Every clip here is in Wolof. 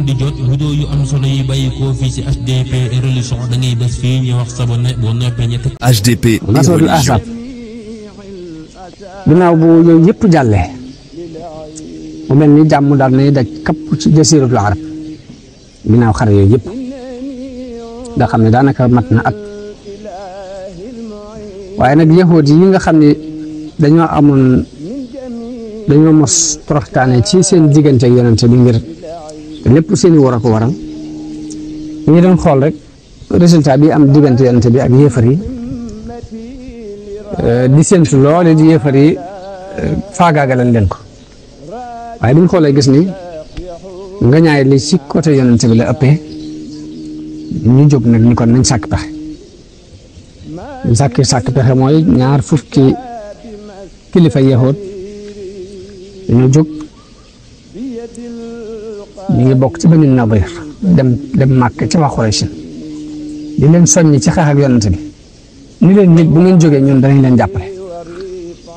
di jot vidéo yu am solo yi bàyyi ko fii ci HDP religion da ngay bés fii ñu wax sabone boo noppee ñett HDP Nasrul Ahzab ginnaaw bu yooyu yëpp jàllee mu mel ni jàmm daal nay daj kapp ci jasiratul arab ginnaaw xare yooyu yëpp nga xam ne daanaka mat na at waaye nag yahuud yi nga xam ne dañoo mos toroxtaane ci seen diggante ak yonente bi ngir lépp seeni war a ko waral ñu doon xool rek résultat bi am diggante yonente bi ak yéefar yi di séntu loole di yéefar yi faagaagalan leen ko waaye bi ñu xoolee gis ni nga ñaay li ci côté yonente bi la ëppee ñu jóg nag ni kon nañ sàkk pexe ñu sàkk pexe mooy ñaar fukki kilifa yahuud dañoo jóg ñu ngi bokk ci Bani Nadir dem Màkk ci waa Quraysh di leen soññ ci xeex ak yonent bi ni leen nit bu ngeen jógee ñun danañ leen jàppale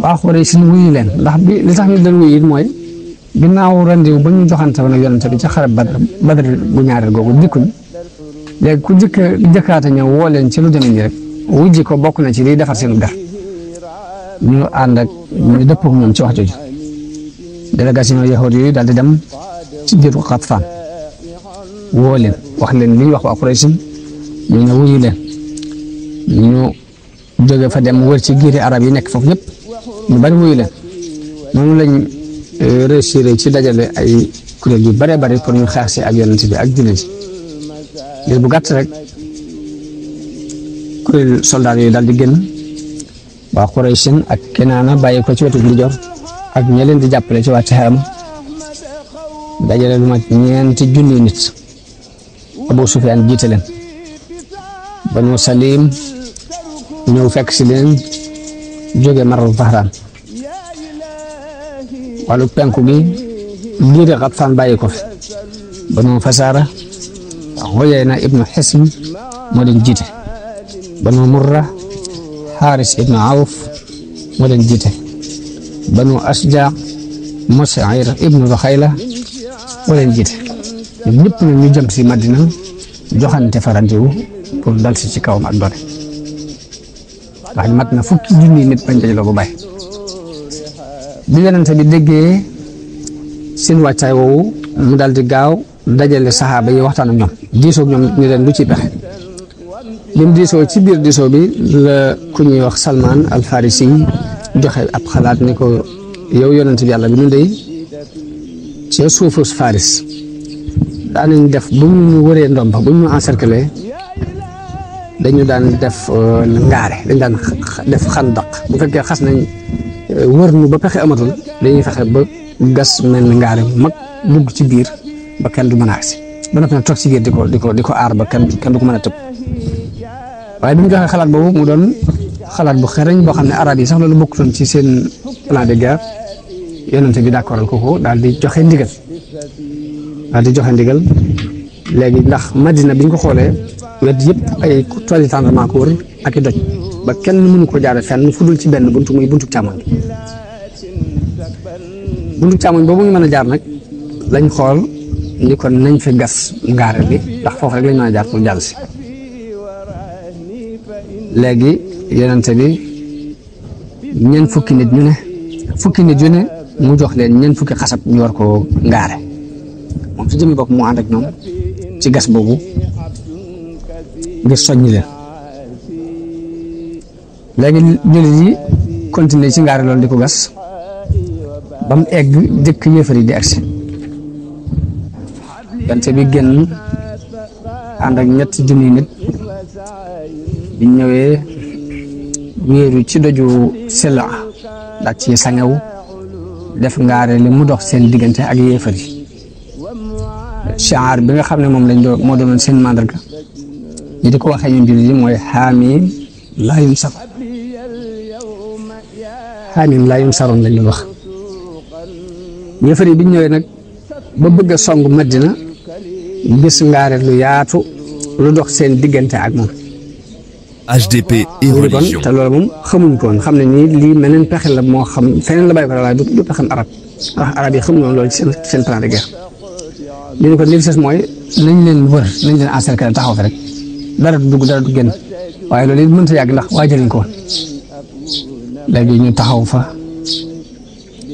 waa Quraysh wuyu leen ndax bi li tax ñu leen wuyu it mooy ginnaaw rendiw ba ñu joxante woon ak yonent bi ci xare Badr bu ñaareel googu dikkuñ léegi ku jëkkaata ñëw woo leen ci lu demee nii rek wujji ko bokk na ci liy defar seenu der ñu ànd ak ñu dëpp ak ñoom ci wax jooju délégation yahuud yi daal di dem ci biir Xatfaan woo leen wax leen li ñu wax waa Quraysh ñu ne wuyu leen ñu jóge fa dem wër ci giiri arab yi nekk foofu yëpp ñu bari wuyu leen noonu lañ réussir ci dajale ay kuréel yu bare bari pour ñu xeex si ak yonent bi ak jullit yi ngir bu gàtt rek kuréel soldaar yooyu daal di génn waa Quraysh ak Kinaana bàyyi ko ci wetu ndijoor ak ña leen di jàppale ci waa Tihaama dajale lu mat 9,000 nit Abu Sufyaan jiite leen Banu Salim ñëw fekk si leen jóge Marru Zahraan wàllu penku gi giiri Xatfaan bàyyi ko fi Banu Fasaara Uyayna ibnu Hisn moo leen jiite Banu Murra Xaaris ibnu Awf moo leen jiite Banu Asja Mus'ir ibnu Ruxayla moo leen jiite ñoom ñëpp nag ñu jëm si Madina joxante farandiwu pour dal si ci kawam ak doole ndax mat na fukki junni nit bañ dajaloo bu bàyyi bi yonente bi déggee seen wàccaay woowu mu daal di gaaw dajale saxaaba yi waxtaan ak ñoom diisoo ak ñoom ni leen lu ci pexe lim diisoo ci biir diisoo bi la ku ñuy wax Salman al Farisi joxe ab xalaat ni ko yow yonent bi yàlla bi nu dey ci suufu Faris daanañ def bu ñu wëree ndomba bu ñu encercler dañu daan def ngaare dañ daan def xandaq bu fekkee xas nañ wër nu ba pexe amatul dañuy fexe ba gas mel ni ngaare bu mag dugg ci biir ba kenn du mën a agsi ba noppi nag toog ci biir di ko aar ba kenn du ko mën a tëb waaye bi mu joxee xalaat boobu mu doon xalaat bu xereñ boo xam ne arab yi sax loolu bokkutoon ci seen plan de guerre yonente bi d'accordal ko daal di joxe ndigal léegi ndax Madina bi ñu ko xoolee wet yëpp ay tooli tendrement ko wër ak i doj ba kenn mënu ko jaare fenn fu dul ci benn buntu muy buntu càmmoñ boobu ñu mën a jaar nag lañ xool ni kon nañ fi gas ngaare bi ndax foofu rek lañ mën a jaar pour jàll si léegi yonente bi fukki nit yu ne mu jox leen 40 xasab ñu war ko ngaare moom si jëmmi bopp mu ànd ak ñoom ci gas boobu ngir soññi leen léegi jullit yi continuer ci ngaare loolu di ko gas ba mu egg jëkk yéefar yi di agsi yonente bi génn ànd ak 7,000 nit bi ñëwee wéeru ci doju Sila daal ci sangewu def ngaare li mu dox seen diggante ak yéefar yi shaar bi nga xam ne moom lañ moo doonoon seen màndarga ñi di ko waxee ñun jullit yi mooy xaamim laa yumsar saroon lañ doon wax yéefar yi bi ñëwee nag ba bëgg a song Madina gis ngaare lu yaatu lu dox seen diggante ak moom HDP et religion te loolu moom xamuñ ko woon xam ne nii lii meneen pexe la moo xam feneen la bàyyi ko waaye du pexem arab ndax arab yi xamuñ woon loolu ci seen plan de guerre ñu ne ko li des mooy nañ leen wër nañ leen encercler taxaw fi rek dara du dugg dara du génn waaye loolu it mënut a yàgg ndax waajal nañ ko woon léegi ñu taxaw fa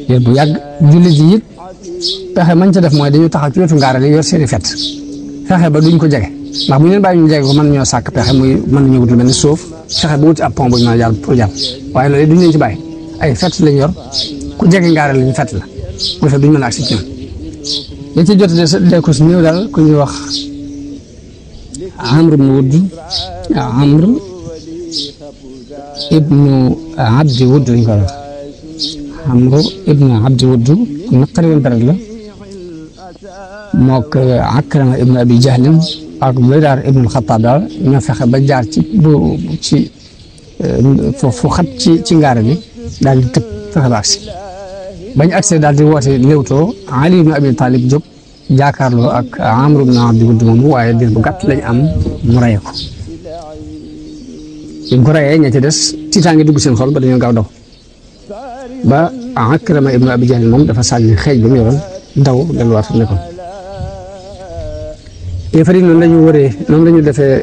yéen bu yàgg jullit yi it pexe mañ ca def mooy dañu taxaw ci wetu ngaara li yor seeni fet fexe ba duñ ko jege ndax bu ñu leen bàyyi ñu jege ko mën ñoo sàkk pexe muy mën nañu wut lu mel ni suuf fexe ba wuti ab pont bu ñu mën a jàll pour jàll waaye loolu duñ leen ci bàyyi ay fet lañ yor ku jege ngaara lañu fet la mooy sax duñ mën a agsi ci ñoom li ci jot de ko si néew daal ku ñuy wax Amr ibnu Wudd Amr ibnu Abdi Wudd lañ ko wax Amr ibnu Abdi Wudd ku naqari woon dara la mook Akrama ibnu Abi Jahlin ak Bidaar ibnu Xattaab daal ñoo fexe ba jaar ci fu xat ci ngaara bi daal di tëb fexe ba agsi bañ agsi daal di woote léewtoo Ali ibnu Abi Talib jóg jaakaarloo ak Amr ibnu Abdi Wudd moomu waaye diir bu gàtt lañ am mu rey ko bi mu ko reyee ña ci des tiitaange dugg seen xol ba dañoo gaaw daw ba Akrama ibnu Abi Jahl moom dafa sànni xeej ba mu yoroon daw delluwaat fa nekkoon yéefar yi noonu la ñu wëree noonu la ñu defee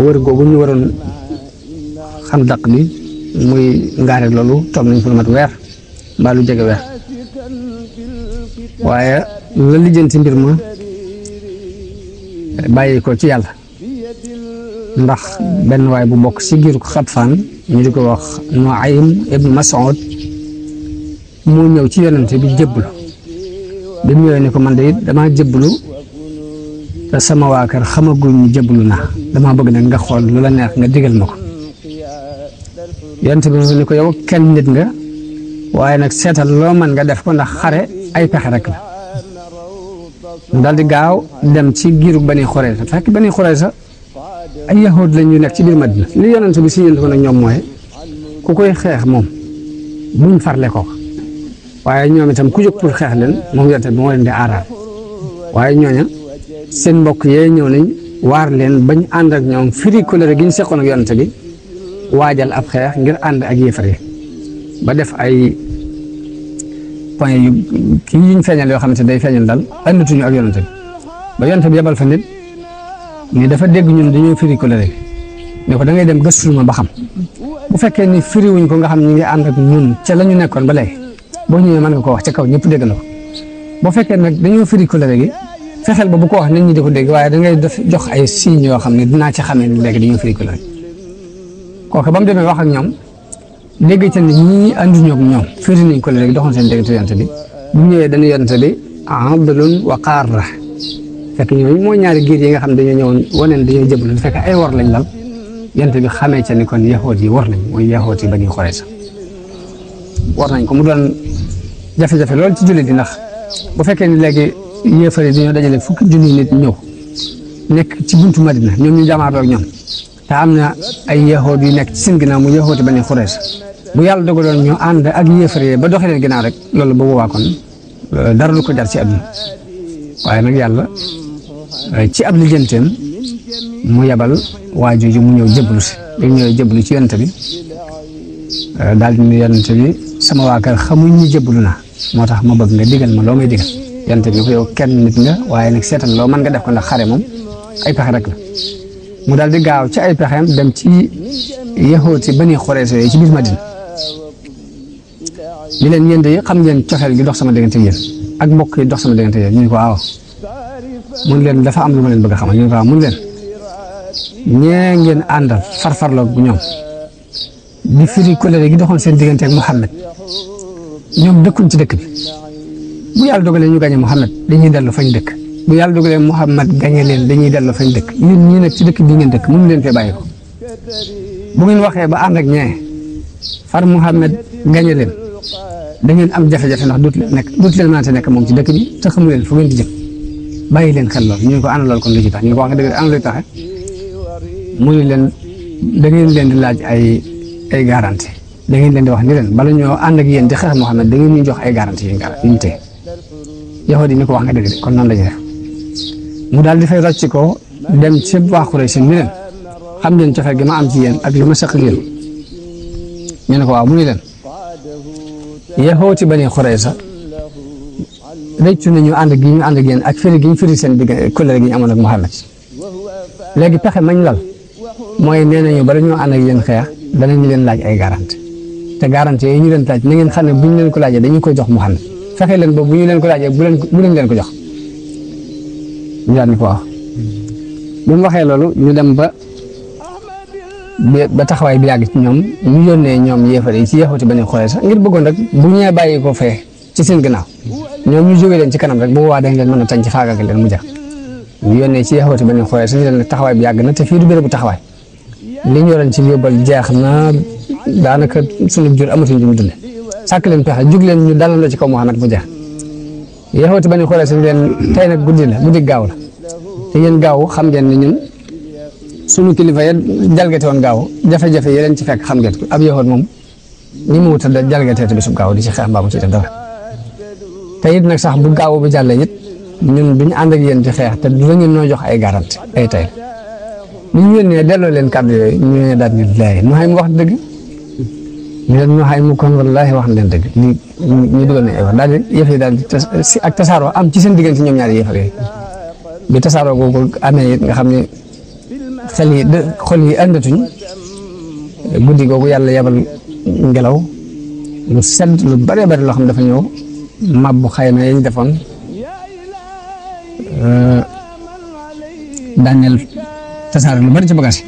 wër googu ñu waroon xam daq bi muy ngaare loolu toog nañ fa lu mat weer mbaa lu jege weer waaye la lijjanti mbir ma bàyyi ko ci yàlla ndax benn waay bu bokk ci giir ko Xatfaan ñu di ko wax Nuaym ibn Mas'ud moo ñëw ci yonente bi jébbalu bi mu ñëwee ni ko man de damaa jébbalu te sama waa kër xamaguñ ñu jébbalu na damaa bëgg nag nga xool lu la neex nga digal ma ko yonente bi ni ko yow kenn nit nga waaye nag seetal loo mën nga def ko ndax xare ay pexe rek la mu daal di gaaw dem ci giiru Bani Xurayza fekk Bani Xurayza ay yahud lañ ñu nekk ci biir Madina li yonent bi si ñënt ko nag ñoom mooy ku koy xeex moom buñ farle ko waaye ñoom itam ku jóg pour xeex leen moom yonent bi moo leen di aaraal waaye ñooña seen mbokk yee ñëw nañ waar leen bañ ànd ak ñoom firi kóllëre gi ñu seqoon ak yonent bi waajal ab xeex ngir ànd ak yéefar yi ba def ay point yu kii yuñ feeñal yoo xamante day feeñal daal àndatuñu ak yonent bi ba yonent bi yebal fa nit ni dafa dégg ñun dañoo firi kóllëre gi ne ko da ngay dem gëstul ma ba xam bu fekkee ni firiwuñ ko nga xam ñu ngi ànd ak ñun ca la ñu nekkoon ba léegi boo ñëwee mën nga ko wax ca kaw ñëpp dégg na ko boo fekkee nag dañoo firi kóllëre gi fexeel ba bu ko wax nit ñi di ko dégg waaye da ngay def jox ay signes yoo xam ne dinaa ci xamee ni léegi dañoo firi kóllëre gi kooku ba mu demee wax ak ñoom dégg ca ni ñii ànduñu ak ñoom firi nañ kóllëre gi doxoon seen diggante yonent bi bu ñëwee dañu yonent bi Abdulun wa Qaarra fekk ñooñu mooy ñaari giir yi nga xam dañoo ñëwoon waneen dañoo jëblu fekk ay war lañ lal yonent bi xamee ca ni kon yahood yi war nañ mooy yahood yi Bani Xurayza war nañ ko mu doon jafe-jafe loolu ci jullit yi ndax bu fekkee ni léegi yéefar yi dañoo dajale fukki junni nit ñëw nekk ci buntu Madina ñoom ñu jamaatoo ak ñoom te am na ay yahood yu nekk ci seen ginnaaw mu yahood yi Bani Xurayza bu yàlla dogaloon ñu ànd ak yéefar yi ba doxee leen ginnaaw rek loolu ba boobaa kon dara lu ko jar ci àdduna waaye nag yàlla ci ab lijjanteem mu yebal waa jooju mu ñëw jëblu si bi mu ñëwee jëblu ci yonent bi daal di ne yonent bi sama waa kër xamuñ ñu jëblu na moo tax ma bëgg nga digal ma loo may digal yonent bi ko yow kenn nit nga waaye nag seetal loo mën nga def ko ndax xare moom ay pexe rek la mu daal di gaaw ci ay pexeem dem ci yahood yi Bani Xurayza yi ci biir Madina di leen yéen de xam ngeen cofeel gi dox sama diggante yéen ak mbokk yi dox sama diggante yéen ñu ne ko waaw mun leen dafa am lu ma leen bëgg a xamal ñu ne ko waaw mun leen ñee ngeen àndal farfarloo bu ñoom di firi kóllëre gi doxoon seen diggante ak Muhammad ñoom dëkkuñ ci dëkk bi bu yàlla dogalee ñu gañe Muhammad dañuy dellu fañ dëkk bu yàlla dogalee Muhammad gañe leen dañuy dellu fañ dëkk yéen ñii nag ci dëkk bi ngeen dëkk mënu leen fee bàyyi ko bu ngeen waxee ba ànd ak ñee far Muhammad gañe leen da ngeen am jafe-jafe ndax dootu leen mënante nekk moom ci dëkk bi te xamu leen fu ngeen di jëm bàyyi leen xel lool ñu ne ko ana lool kon lu ci tax ñu ko wax nga dëgg ana luy taxe mu ne leen da ngeen leen di laaj ay garantie da ngeen leen di wax ni leen bala ñoo ànd ak yéen di xeex Muhammad da ngeen ñu jox ay garantie yu ñu tey yahood yi ni ko wax nga dëgg de kon noonu la ñu def mu daal di fay rocc ko dem ci waa Quraysh ni leen xam leen cofeel gi ma am ci yéen ak li ma saq ak yéen ñu ne ko waaw mu ne leen yahood yi Bani Xurayza rëccu nañu ànd gi ñu ànd ak yéen ak firi gi ñu firi seen digg kóllëre gi ñu amoon ak Muhammad léegi pexe mañ lal mooy nee nañu bala ñoo ànd ak yéen xeex danañ leen laaj ay garanti te garanti yooyu ñu leen laaj na ngeen xam ne bu ñu leen ko laajee dañu koy jox Muhammad fexe leen boobu bu ñu leen ko laajee bu leen ko jox ñu daal ni ko wax bi mu waxee loolu ñu dem ba taxawaay bi yàgg ci ñoom ñu yónnee ñoom yéefar yi ci yeexuti ba ñu xoolee sax ngir bëggoon rek bu ñee bàyyi ko fee ci seen gannaaw ñoom ñu jógee leen ci kanam rek bu boobaa dañ leen mën a tañ ci faagaagal leen mu jax ñu yónnee ci yeexuti ba ñu xoolee sax ñu leen taxawaay bi yàgg na te fii du bérébu taxawaay li ñu yoroon ci yóbbal jeex na daanaka sunu jur amatuñ lu mu dunde sàkk leen pexe jug leen ñu dalal la ci kaw Muhammad mu jeex yeexuti ba ñu xoolee sax leen tey nag guddi la guddi gaaw la te yéen gaaw xam ngeen ne ñun sunu kilifa ya jalgate woon gaaw jafe-jafe yi leen ci fekk xam ngeen ko ab yoxoot moom ñi mu wut a jalgatee te bisub gaaw di ci xeex mbaa mu ci def dara te it nag sax bu gaaw bu jàllee it ñun duñu ànd ak yéen ci xeex te du la ngeen noo jox ay garanti ay tey ñu ñu yónnee delloo leen kàddu yooyu ñu ne daal di laay nu xay mu wax dëgg ñu leen ñu xay mu kon wallaahi wax leen dëgg li ñu dugal ne ay wax daal di yëf yi daal di ak tasaaroo am ci seen diggante ñoom ñaari yëfar yooyu bi tasaaroo googu amee it nga xam ne xol yi àndatuñ guddi googu yàlla yabal ngelaw lu sedd lu bëree bëri loo xam dafa ñëw mabbu xayma yañ defoon daaneel tasaare lu bëri ci bagage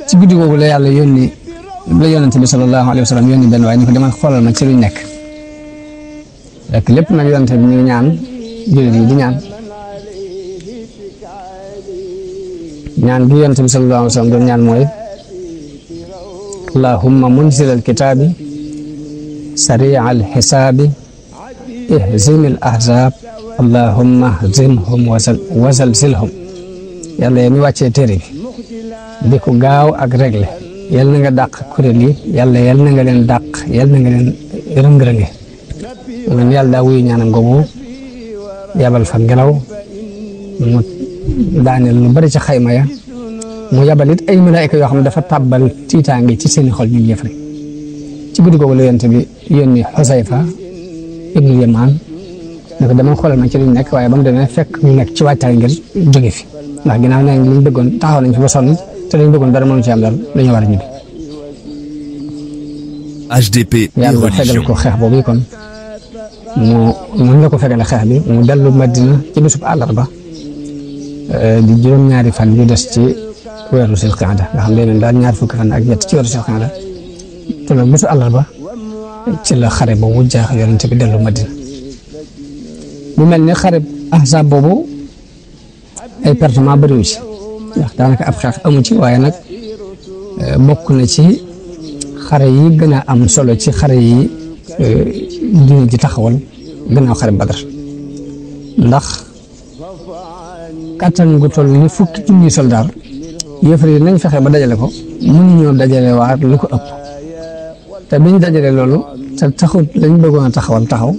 ci guddi googu la yàlla yónni la yónnante bi sallallahu alayhi wa sallam yónni benn waaye ñu ko demal xoolal ma ci luñ nekk rek lépp nag yónnante bi ñu ngi ñaan jullit yi di ñaan gi yonent bi sallallahu alayhi wa sallam doon ñaan mooy allahumma munzil alkitaabi sari'a alxisaabi ihzim al ahzab allahumma hzimhum wasalzilhum yàlla yéen ñu wàccee téere bi di ko gaaw ak réglé yal na nga dàq kuréel yi yàlla yal na nga leen dàq yal na nga leen rëng-rënge man yàlla daa wuyu ñaanam googu yabal fa ngelaw mu daaneel lu bari ci xayma ya mu yabal it ay malaayika yoo xam ne dafa tàbbal tiitaange ci seeni xol ñu yëf rek ci guddi googu la yonent bi yónni Xusayfa ibnu Yamaan ne ko dama xoolal ma ci luñ nekk waaye ba mu demee fekk ñu nekk ci waajtaay ngir jóge fi ndax ginnaaw nee nañ liñ bëggoon taxaw nañ fi ba sonn te liñ bëggoon dara mënu ci am dara dañoo war a ñibbi. HDP et yàlla fegal religion. ko xeex boobu kon mën la ko fegale xeex bi mu dellu Madina ci bisub àllarba di juróom-ñaari fan yu des ci weeru Zulqaada nga xam ne daal ñaar fukki fan ak ñett ci weeru Zulqaada te loolu bisu àllarba ci la xare boobu jaax yonent bi dellu Madina mu mel ni xare Ahzab boobu ay pertement bëriwu ci ndax daanaka ab xeex amu ci waaye nag bokk na ci xare yi gën a am solo ci xare yi diine ji taxawal gannaaw xare Badar ndax kattan gu toll ni fukki junni soldaar yëfar yi nañ fexe ba dajale ko mënuñoo dajale waat lu ko ëpp te biñ dajale loolu te taxut lañ bëggoon a taxawal taxaw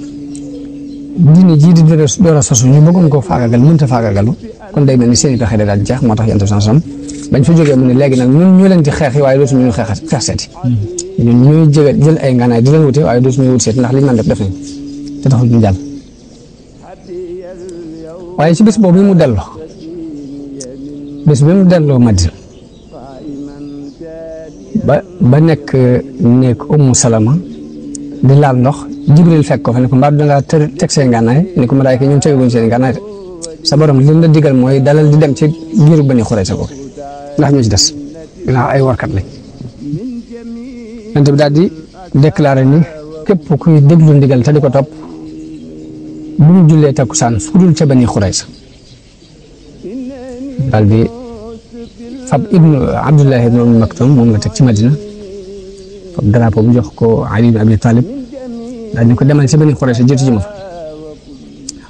diine jii di door a sosu ñu bëggoon koo faagagal mënta faagagalu kon day mel ni seen i pexe daal jeex moo tax yonent bi sallallahu alayhi wasallam bañ fa jógee mu ne léegi nag ñun ñu leen di xeex yi waaye dootuñu ñu xeex seeti ñun ñuy jël ay ngànnaay di leen wuti waaye dootuñu wut seeti ndax liñ mën def nañ te taxul ñu jàll waaye ci bis boobu mu delloo bis bi mu delloo Madina ba nekk nekk Ummu Salama di laal ndox Jibril fekk ko fa ne ko mbaa danga teg seen ngànnaay ne ko malaayka ñoom tegaguñ seen ngànnaay de sa borom li la digal mooy dalal di dem ci giiru Bani Xurayza ko ndax ñoo ci des ginnaaw ay warkat lañ yonent bi daal di déclaré ni képp kuy déglu ndigal te di ko topp bu ñu jullee takkusaan fu dul ca Bani Xurayza daal di fab Abdullah ibnu Maktum moom la teg ci Madina fab drapeau bu jox ko Ali ibn Abi Talib daal di ko demal ci Bani Xurayza jiitu ji ma fa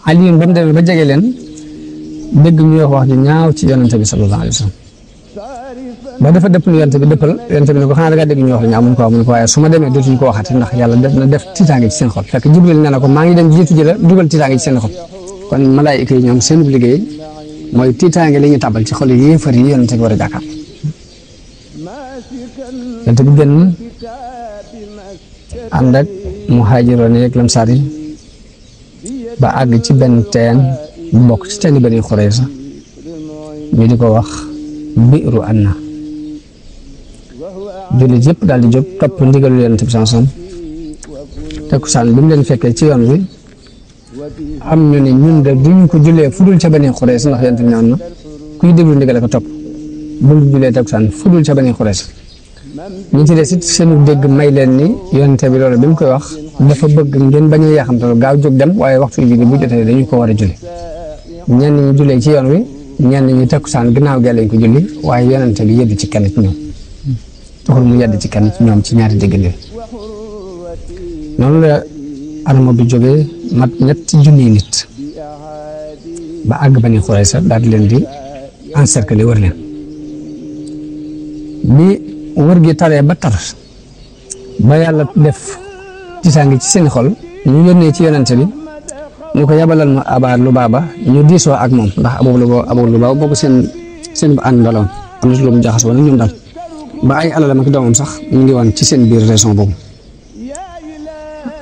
Ali ba mu demee ba jege leen dégg ñu wax ju ñaaw ci yonent bi sallallahu alayhi wa sallam ba dafa dëpp lu yonent bi dëppal yonent bi ne ko xanaa da ngaa dégg ñu wax lu ñaaw mun ko waaye su ma demee dootuñu ko waxati ndax yàlla def tiitaange ci seen xol fekk Jibril nee na ko maa ngi dem jiitu ji la dugal tiitaange ci seen xol kon malaayika yi ñoom seen liggéey mooy tiitaange li ñu tàbbal ci xol yi yéefar yi yonent bi war a jàkkaar yonent bi génn ànd ak muhaajiroon yeeg lamsaar yi ba àgg ci benn teen bu mbokk ci teeni Bani Xurayza ñu di ko wax Bi'ru Anna jullit yëpp daal di jóg topp ndigalu Yonent bi sallallahu alayhi wasallam takkusaan bi mu leen fekkee ci yoon wi am ñu ne ñun de duñ ko jullee fudul ca Bani Xurayza ndax Yonent bi ñaan na kuy déglu ndigal ko topp bul jullee takkusaan fudul ca Bani Xurayza ñu ci des it seenu dégg may leen ni Yonent bi loolu bi mu koy wax dafa bëgg ngeen bañ a yaxamtal gaaw jóg dem waaye waxtu julli bu jotee dañu ko war a julli ñenn ñi jullee ci yoon wi ñenn ñi takkusaan ginnaaw gi lañ ko julli waaye Yonent bi yedd ci kenn ci ñoom taxul mu yedd ci kenn ci ñoom ci ñaari déggante noonu la arma bi jógee mat ñetti junniy nit ba àgg Bani Xurayza daal di leen di encercler wër leen bi wër gi taree ba tar ba yàlla def tiitaange ci seen xol ñu yónnee ci Yonent bi ñu ko yabalal ma Abaa Lubaaba ñu diisoo ak moom ndax Abu Lubaaba boobu seen ba ànd ndaloon am na lu mu jaxasoo nag ñoom daal ba ay alalam ak doomam sax ñu ngi woon ci seen biir région boobu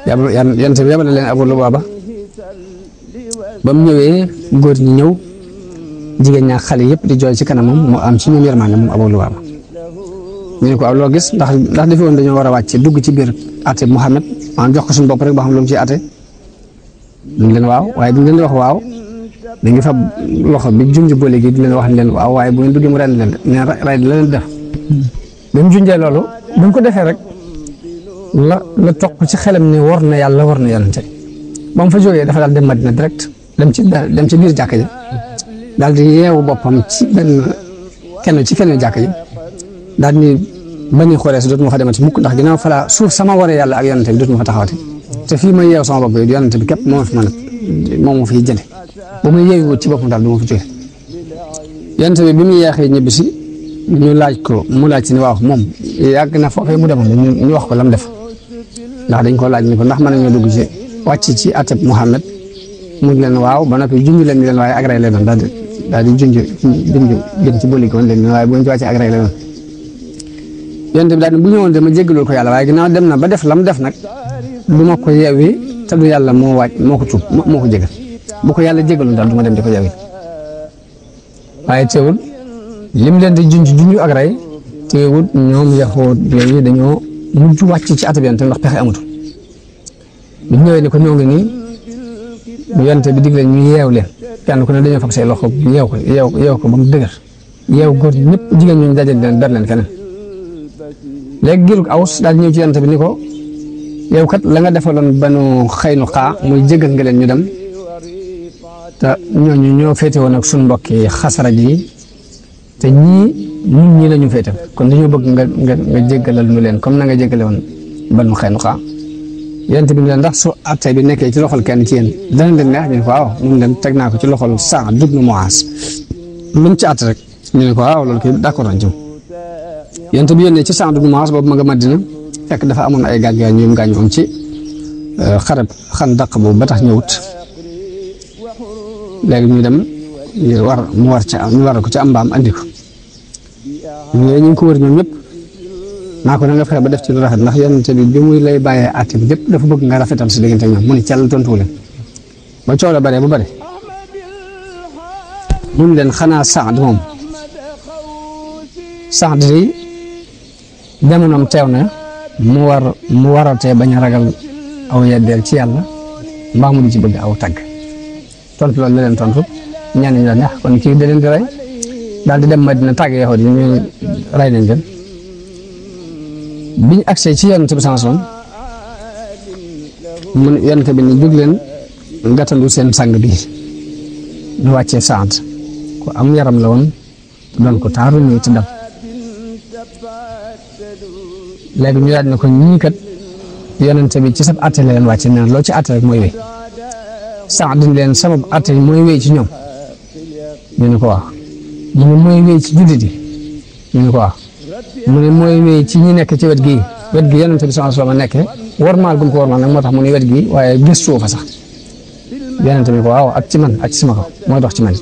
Yonent bi yabalal leen Abu Lubaaba ba mu ñëwee góor ñi ñëw jigéen ñaa xale yëpp di jooy ci kanamam mu am ci ñoom yërmande moom Abu Lubaaba ñu ne ko aw loo gis ndax defe woon dañoo war a wàcc dugg ci biir àtte Muhammad maanaam jox ko suñu bopp rek ba xam lu mu ci àtte duñ leen waaw waaye duñ leen di wax waaw da ngi fa loxo bi junj boole gi di leen wax leen waaw waaye bu ngeen duggee mu rend leen ne ray la leen def bi mu junjee loolu bu ñu ko defee rek la toq ci xelam ne war na yàlla war na Yonent ba mu fa jógee dafa daal dem Madina direct dem ci biir jàkka ji daal di yeewu boppam ci benn kenn jàkka ji daal di Bani Xurayza dootuma fa demati mukk ndax ginnaaw fa la suuf sama waree yàlla ak Yonent bi dootuma fa taxawati te fii ma yeew sama bopp yi Yonent bi képp moo ma fi mën a moo ma fiy jële bu ma yeewu ci boppam daal du ma fi jóge Yonent bi bi mu yeexee ñibbi si ñu laaj ko mu laaj si ne waaw moom yàgg na foofee mu demoon ñu wax ko lam def ndax dañ ko laaj ni ko ndax mën nañoo dugg ci wàcc ci ateb Muhammad mu leen waaw ba noppi junj leen ni leen waaye agray leen doon daal di junj gën ci bëli ko leen waaye bu ñu ci wàccee agray leen doon Yonent bi daal bu ñëwoon dama jéggalul ko yàlla waaye ginnaaw dem na ba def lam def nag du ma ko yeewi te du yàlla moo ko tuub moo ko jégal bu ko yàlla jégalul daal du ma dem di ko yeewi waaye teewul lim leen di junj ak rey teewul ñoom yaxoot yooyu dañoo mujj wàcc ci atab Yonent ndax pexe amatul bi ñëwee ni ko ñoo ngi nii bu Yonent bi digle ñu yeew leen kenn ku ne dañoo fab say loxo yeew ko ba mu dëgër yeew góor ñëpp jigéen ñooñu dajal leen ber leen keneen léegi giirug Aws daal ñëw ci Yonent bi ni ko yow kat la nga defaloon Banu Xaynuqa muy jégal nga leen ñu dem te ñooñu ñoo féete woon ak suñu mbokki Xasraj yi te ñun ñii la ñu féete kon dañoo bëgg nga jéggalal ñu leen comme na nga jéggale woon Banu Xaynuqa Yonent bi ne leen ndax su àtte bi nekkee ci loxol kenn ci yéen dana leen neex ñu ne ko waaw ñu leen teg naa ko ci loxol Saad ibn Muaaz lu mu ci àtte rek ñu ne ko waaw loolu kay d'accord nañ ci Yonent bi yónnee ci Saad ibn Muaaz boobu ma nga Madina fekk dafa amoon ay gaañ-gaañ yu mu gaañoon ci xarab Xandaq boobu ba tax ñëwut léegi ñu dem ñu war ko ci am mbaam andi ko ñu ngi ko wër ñoom ñëpp naa ko na nga fexe ba def ci lu rafet ndax Yonent bi bi muy lay bàyyee àtte bi lépp dafa bëgg nga rafetal si diggante ñoom mu ne cell tontu leen ba coow la baree ba bare mun leen xanaa Saad yi jamonoom teew na mu waratee bañ a ragal aw yeddeel ci yàlla mbaa mu di ci bëgg aw tagg tontu loolu la leen tontu ñenn ñi la neex kon kii da leen di rey daal di dem Madina tàgg yaxoot yi ñu rey nañ leen biñ agsee ci Yonent bi sallallahu alayhi wasallam mu Yonent bi ni jóg leen gàttandu seen sang bi ñu wàccee Saad ku am yaram la woon doon ko taaru ñëw ci dal léegi ñu daal ne ko ñii kat Yonent bi ci sab àtte la leen wàcce naan loo ci àtte rek mooy wéy Saad leen sabab àtte yi mooy wéy ci ñoom ñu ne ko wax mu ne mooy wéy ci jullit yi ñu ne ko wax mu ne mooy wéy ci ñi nekk ci wet gi Yonent bi sallallahu alayhi wasallam nekkee warmaal gum ko warmaal nag moo tax mu ne wet gi waaye gëstu fa sax Yonent bi ko waaw ak ci man ak ci sama kaw mooy dox ci man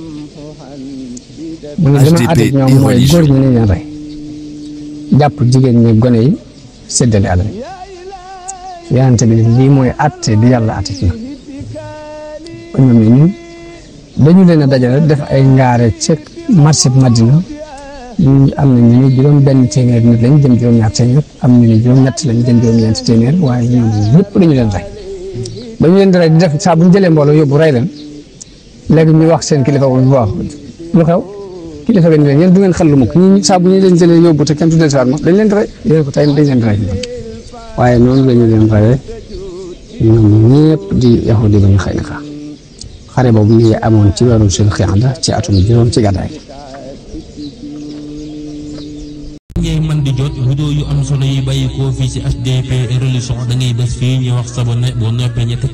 mu ne dama àtte ñoom mooy góor ñi ne leen rey jàpp jigéen ñi gone yi séddale alal Yonent bi lii mooy àtte bi yàlla àtte ci ñoom ñun dañu leen a dajale def ay ngaare ci marché Madina ñu am na ñu juróom benn téeméer nit lañ jëm juróom-ñaar téeméer am ñu ne juróom-ñett lañ jëm juróom-ñeenti téeméer waaye ñoom ñëpp dañu leen rey ba ñu leen di rey di def saa bu ñu jëlee mbooloo yóbbu rey leen léegi ñu wax seen kilifa bu wax lu xew kilifa gi ne leen yéen du ngeen xel lu mukk ñi saa bu ñu leen jëlee yóbbu te kenn du leen si waat ma dañ leen di rey yéen ko tey dañ leen di rey waaye noonu la ñu leen reyee ñoom ñëpp di yahudi ba ñu xëy na xare boobu ñu ngi amoon ci weeru sul xiada ci atum juróom ci gàddaay ngay man di jot vidéo yu am solo yi bàyyi ko fii ci HDP Religion da ngay bés fii ñu wax sabone boo noppee ñetti